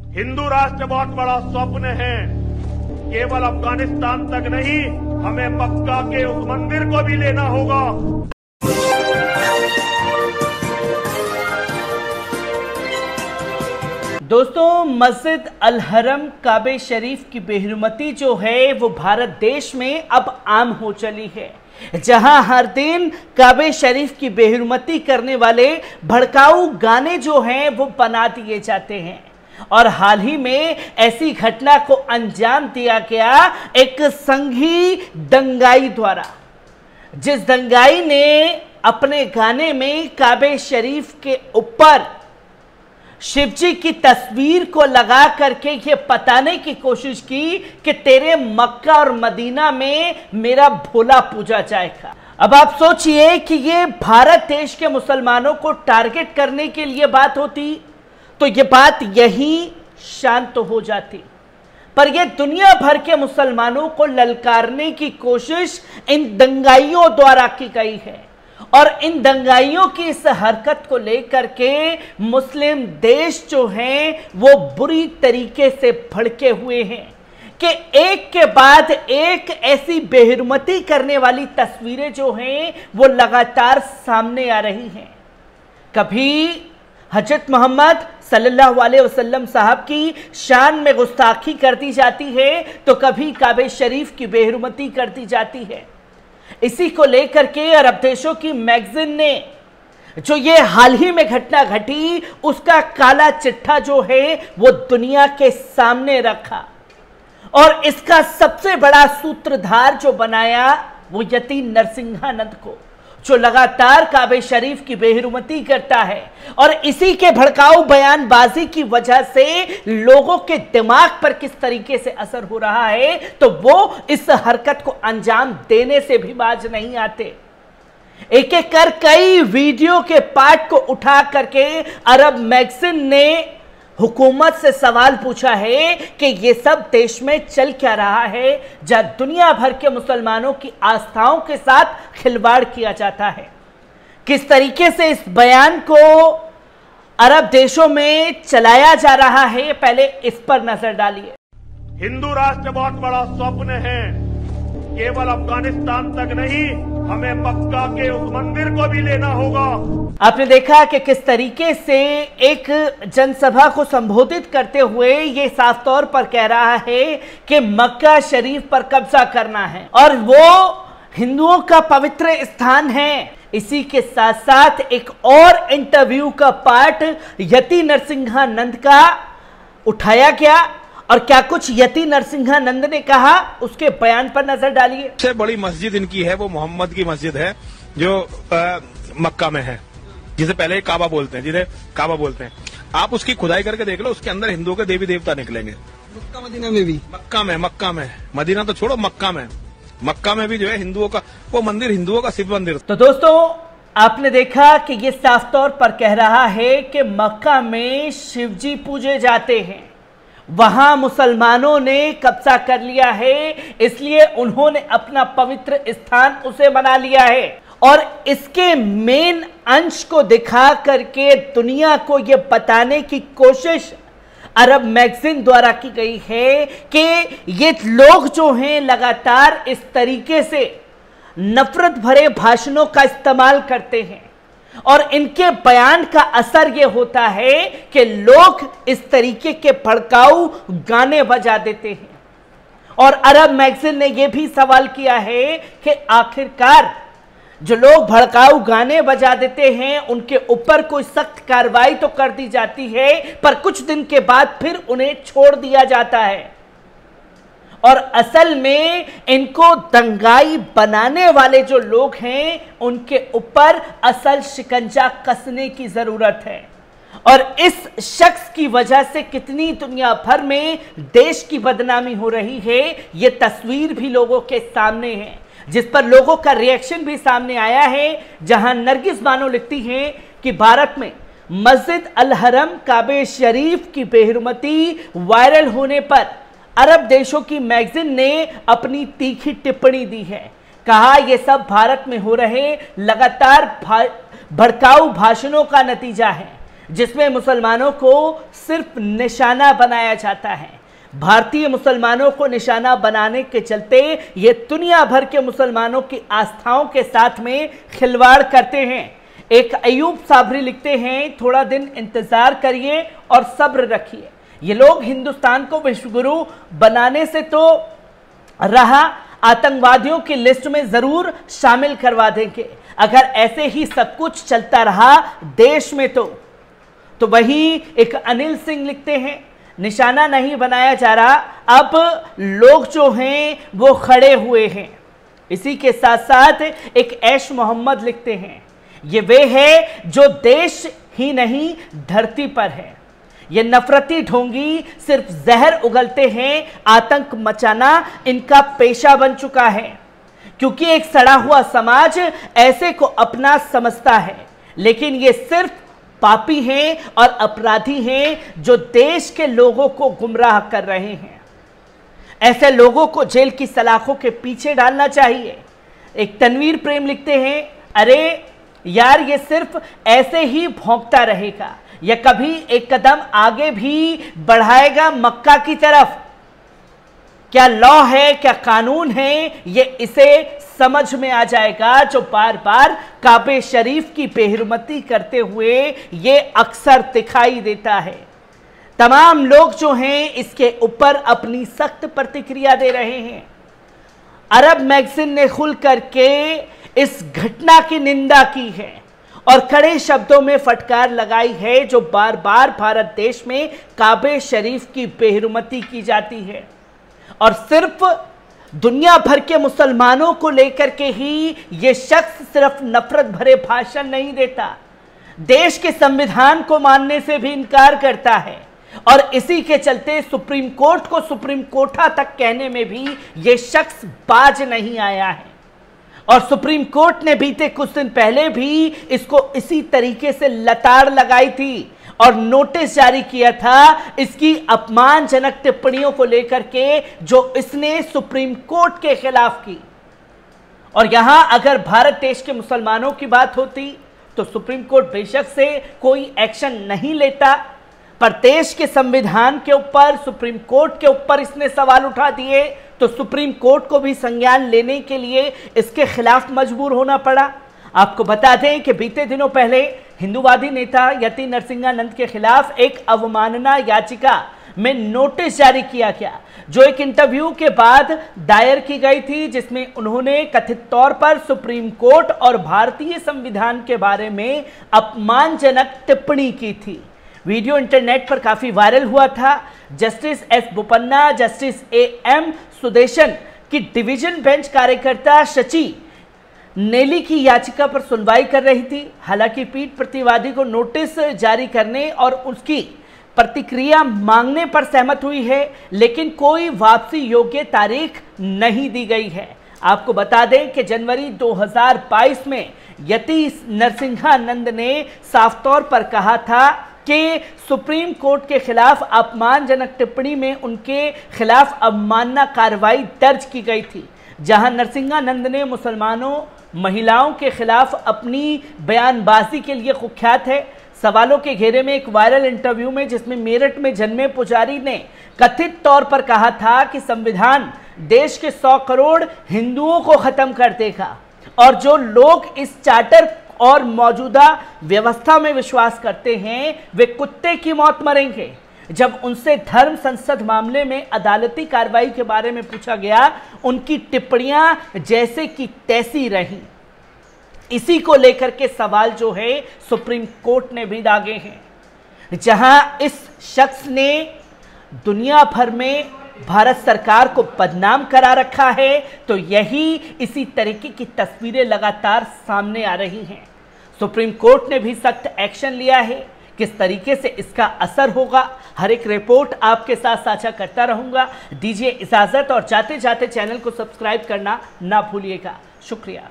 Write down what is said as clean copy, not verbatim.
हिंदू राष्ट्र बहुत बड़ा स्वप्न है। केवल अफगानिस्तान तक नहीं, हमें मक्का के उस मंदिर को भी लेना होगा। दोस्तों, मस्जिद अल हरम काबे शरीफ की बेहरमती जो है वो भारत देश में अब आम हो चली है, जहां हर दिन काबे शरीफ की बेहरमती करने वाले भड़काऊ गाने जो हैं वो बना दिए जाते हैं। और हाल ही में ऐसी घटना को अंजाम दिया गया एक संघी दंगाई द्वारा, जिस दंगाई ने अपने गाने में काबे शरीफ के ऊपर शिवजी की तस्वीर को लगा करके ये बताने की कोशिश की कि तेरे मक्का और मदीना में मेरा भोला पूजा जाएगा। अब आप सोचिए कि ये भारत देश के मुसलमानों को टारगेट करने के लिए बात होती तो ये बात यहीं शांत तो हो जाती, पर यह दुनिया भर के मुसलमानों को ललकारने की कोशिश इन दंगाइयों द्वारा की गई है। और इन दंगाइयों की इस हरकत को लेकर के मुस्लिम देश जो हैं वो बुरी तरीके से भड़के हुए हैं कि एक के बाद एक ऐसी बेहरमती करने वाली तस्वीरें जो हैं वो लगातार सामने आ रही हैं। कभी हजरत मोहम्मद सल्लल्लाहु अलैहि वसल्लम साहब की शान में गुस्ताखी कर दी जाती है, तो कभी काबे शरीफ की बेहरमती कर दी जाती है। इसी को लेकर के अरब देशों की मैगजीन ने जो ये हाल ही में घटना घटी उसका काला चिट्ठा जो है वो दुनिया के सामने रखा, और इसका सबसे बड़ा सूत्रधार जो बनाया वो यति नरसिंहानंद को, जो लगातार काबे शरीफ की बेहरमती करता है। और इसी के भड़काऊ बयानबाजी की वजह से लोगों के दिमाग पर किस तरीके से असर हो रहा है, तो वो इस हरकत को अंजाम देने से भी बाज नहीं आते। एक एक कर कई वीडियो के पार्ट को उठा करके अरब मैगजीन ने हुकूमत से सवाल पूछा है कि ये सब देश में चल क्या रहा है, जहां दुनिया भर के मुसलमानों की आस्थाओं के साथ खिलवाड़ किया जाता है। किस तरीके से इस बयान को अरब देशों में चलाया जा रहा है, पहले इस पर नजर डालिए। हिंदू राष्ट्र बहुत बड़ा स्वप्न है। केवल अफगानिस्तान तक नहीं, हमें मक्का के उस मंदिर को भी लेना होगा। आपने देखा कि किस तरीके से एक जनसभा को संबोधित करते हुए ये साफ तौर पर कह रहा है कि मक्का शरीफ पर कब्जा करना है और वो हिंदुओं का पवित्र स्थान है। इसी के साथ साथ एक और इंटरव्यू का पार्ट यति नरसिंहानंद का उठाया गया, और क्या कुछ यति नरसिंहानंद ने कहा उसके बयान पर नजर डालिए। सबसे बड़ी मस्जिद इनकी है वो मोहम्मद की मस्जिद है जो मक्का में है, जिसे पहले काबा बोलते हैं, जिन्हें काबा बोलते हैं। आप उसकी खुदाई करके देख लो, उसके अंदर हिंदुओं के देवी देवता निकलेंगे। मक्का मदीना में भी, मक्का में मदीना तो छोड़ो, मक्का में भी जो है हिंदुओं का वो मंदिर, हिंदुओं का शिव मंदिर। तो दोस्तों, आपने देखा कि ये साफ तौर पर कह रहा है कि मक्का में शिवजी पूजे जाते हैं, वहां मुसलमानों ने कब्जा कर लिया है, इसलिए उन्होंने अपना पवित्र स्थान उसे बना लिया है। और इसके मेन अंश को दिखा करके दुनिया को यह बताने की कोशिश अरब मैगजीन द्वारा की गई है कि ये लोग जो हैं लगातार इस तरीके से नफरत भरे भाषणों का इस्तेमाल करते हैं, और इनके बयान का असर यह होता है कि लोग इस तरीके के भड़काऊ गाने बजा देते हैं। और अरब मैगजीन ने यह भी सवाल किया है कि आखिरकार जो लोग भड़काऊ गाने बजा देते हैं उनके ऊपर कोई सख्त कार्रवाई तो कर दी जाती है, पर कुछ दिन के बाद फिर उन्हें छोड़ दिया जाता है। और असल में इनको दंगाई बनाने वाले जो लोग हैं उनके ऊपर असल शिकंजा कसने की जरूरत है। और इस शख्स की वजह से कितनी दुनिया भर में देश की बदनामी हो रही है, ये तस्वीर भी लोगों के सामने है, जिस पर लोगों का रिएक्शन भी सामने आया है। जहां नरगिस बानो लिखती हैं कि भारत में मस्जिद अल हरम काबे शरीफ की बेहरमती वायरल होने पर अरब देशों की मैगजीन ने अपनी तीखी टिप्पणी दी है। कहा यह सब भारत में हो रहे लगातार भड़काऊ भाषणों का नतीजा है, जिसमें मुसलमानों को सिर्फ निशाना बनाया जाता है। भारतीय मुसलमानों को निशाना बनाने के चलते ये दुनिया भर के मुसलमानों की आस्थाओं के साथ में खिलवाड़ करते हैं। एक अयूब साबरी लिखते हैं, थोड़ा दिन इंतजार करिए और सब्र रखिए। ये लोग हिंदुस्तान को विश्वगुरु बनाने से तो रहा, आतंकवादियों की लिस्ट में जरूर शामिल करवा देंगे। अगर ऐसे ही सब कुछ चलता रहा देश में तो वही एक अनिल सिंह लिखते हैं, निशाना नहीं बनाया जा रहा, अब लोग जो हैं वो खड़े हुए हैं। इसी के साथ साथ एक ऐश मोहम्मद लिखते हैं, ये वे है जो देश ही नहीं धरती पर है। ये नफरती ढोंगी सिर्फ जहर उगलते हैं, आतंक मचाना इनका पेशा बन चुका है। क्योंकि एक सड़ा हुआ समाज ऐसे को अपना समझता है, लेकिन ये सिर्फ पापी हैं और अपराधी हैं जो देश के लोगों को गुमराह कर रहे हैं। ऐसे लोगों को जेल की सलाखों के पीछे डालना चाहिए। एक तनवीर प्रेम लिखते हैं, अरे यार ये सिर्फ ऐसे ही भौंकता रहेगा, यह कभी एक कदम आगे भी बढ़ाएगा मक्का की तरफ। क्या लॉ है, क्या कानून है, ये इसे समझ में आ जाएगा जो बार बार काबे शरीफ की बेहुरमती करते हुए ये अक्सर दिखाई देता है। तमाम लोग जो हैं इसके ऊपर अपनी सख्त प्रतिक्रिया दे रहे हैं। अरब मैगजीन ने खुल करके इस घटना की निंदा की है और कड़े शब्दों में फटकार लगाई है जो बार बार भारत देश में काबे शरीफ की बेहुरमती की जाती है। और सिर्फ दुनिया भर के मुसलमानों को लेकर के ही ये शख्स सिर्फ नफरत भरे भाषण नहीं देता, देश के संविधान को मानने से भी इनकार करता है। और इसी के चलते सुप्रीम कोर्ट को सुप्रीम कोर्टा तक कहने में भी ये शख्स बाज नहीं आया है। और सुप्रीम कोर्ट ने बीते कुछ दिन पहले भी इसको इसी तरीके से लताड़ लगाई थी और नोटिस जारी किया था इसकी अपमानजनक टिप्पणियों को लेकर के जो इसने सुप्रीम कोर्ट के खिलाफ की। और यहां अगर भारत देश के मुसलमानों की बात होती तो सुप्रीम कोर्ट बेशक से कोई एक्शन नहीं लेता, पर देश के संविधान के ऊपर, सुप्रीम कोर्ट के ऊपर इसने सवाल उठा दिए तो सुप्रीम कोर्ट को भी संज्ञान लेने के लिए इसके खिलाफ मजबूर होना पड़ा। आपको बता दें कि बीते दिनों पहले हिंदूवादी नेता यति नरसिंहानंद के खिलाफ एक अवमानना याचिका में नोटिस जारी किया गया, जो एक इंटरव्यू के बाद दायर की गई थी, जिसमें उन्होंने कथित तौर पर सुप्रीम कोर्ट और भारतीय संविधान के बारे में अपमानजनक टिप्पणी की थी। वीडियो इंटरनेट पर काफी वायरल हुआ था। Justice S Bopanna, justice M Sudeshan की डिवीजन बेंच कार्यकर्ता शची नेली की याचिका पर सुनवाई कर रही थी। हालांकि पीठ प्रतिवादी को नोटिस जारी करने और उसकी प्रतिक्रिया मांगने पर सहमत हुई है, लेकिन कोई वापसी योग्य तारीख नहीं दी गई है। आपको बता दें कि जनवरी 2022 में यति नरसिंहानंद ने साफ तौर पर कहा था कि सुप्रीम कोर्ट के खिलाफ अपमानजनक टिप्पणी में उनके खिलाफ अवमानना कार्रवाई दर्ज की गई थी, जहां नरसिंहानंद ने मुसलमानों, महिलाओं के खिलाफ अपनी बयानबाजी के लिए कुख्यात है। सवालों के घेरे में एक वायरल इंटरव्यू में जिसमें मेरठ में जन्मे पुजारी ने कथित तौर पर कहा था कि संविधान देश के 100 करोड़ हिंदुओं को खत्म कर देगा और जो लोग इस चार्टर और मौजूदा व्यवस्था में विश्वास करते हैं वे कुत्ते की मौत मरेंगे। जब उनसे धर्म संसद मामले में अदालती कार्रवाई के बारे में पूछा गया, उनकी टिप्पणियां जैसे कि तैसी रहीं। इसी को लेकर के सवाल जो है सुप्रीम कोर्ट ने भी दागे हैं, जहां इस शख्स ने दुनिया भर में भारत सरकार को बदनाम करा रखा है, तो यही इसी तरीके की तस्वीरें लगातार सामने आ रही हैं। सुप्रीम कोर्ट ने भी सख्त एक्शन लिया है। किस तरीके से इसका असर होगा, हर एक रिपोर्ट आपके साथ साझा करता रहूंगा। दीजिए इजाजत और जाते जाते चैनल को सब्सक्राइब करना ना भूलिएगा। शुक्रिया।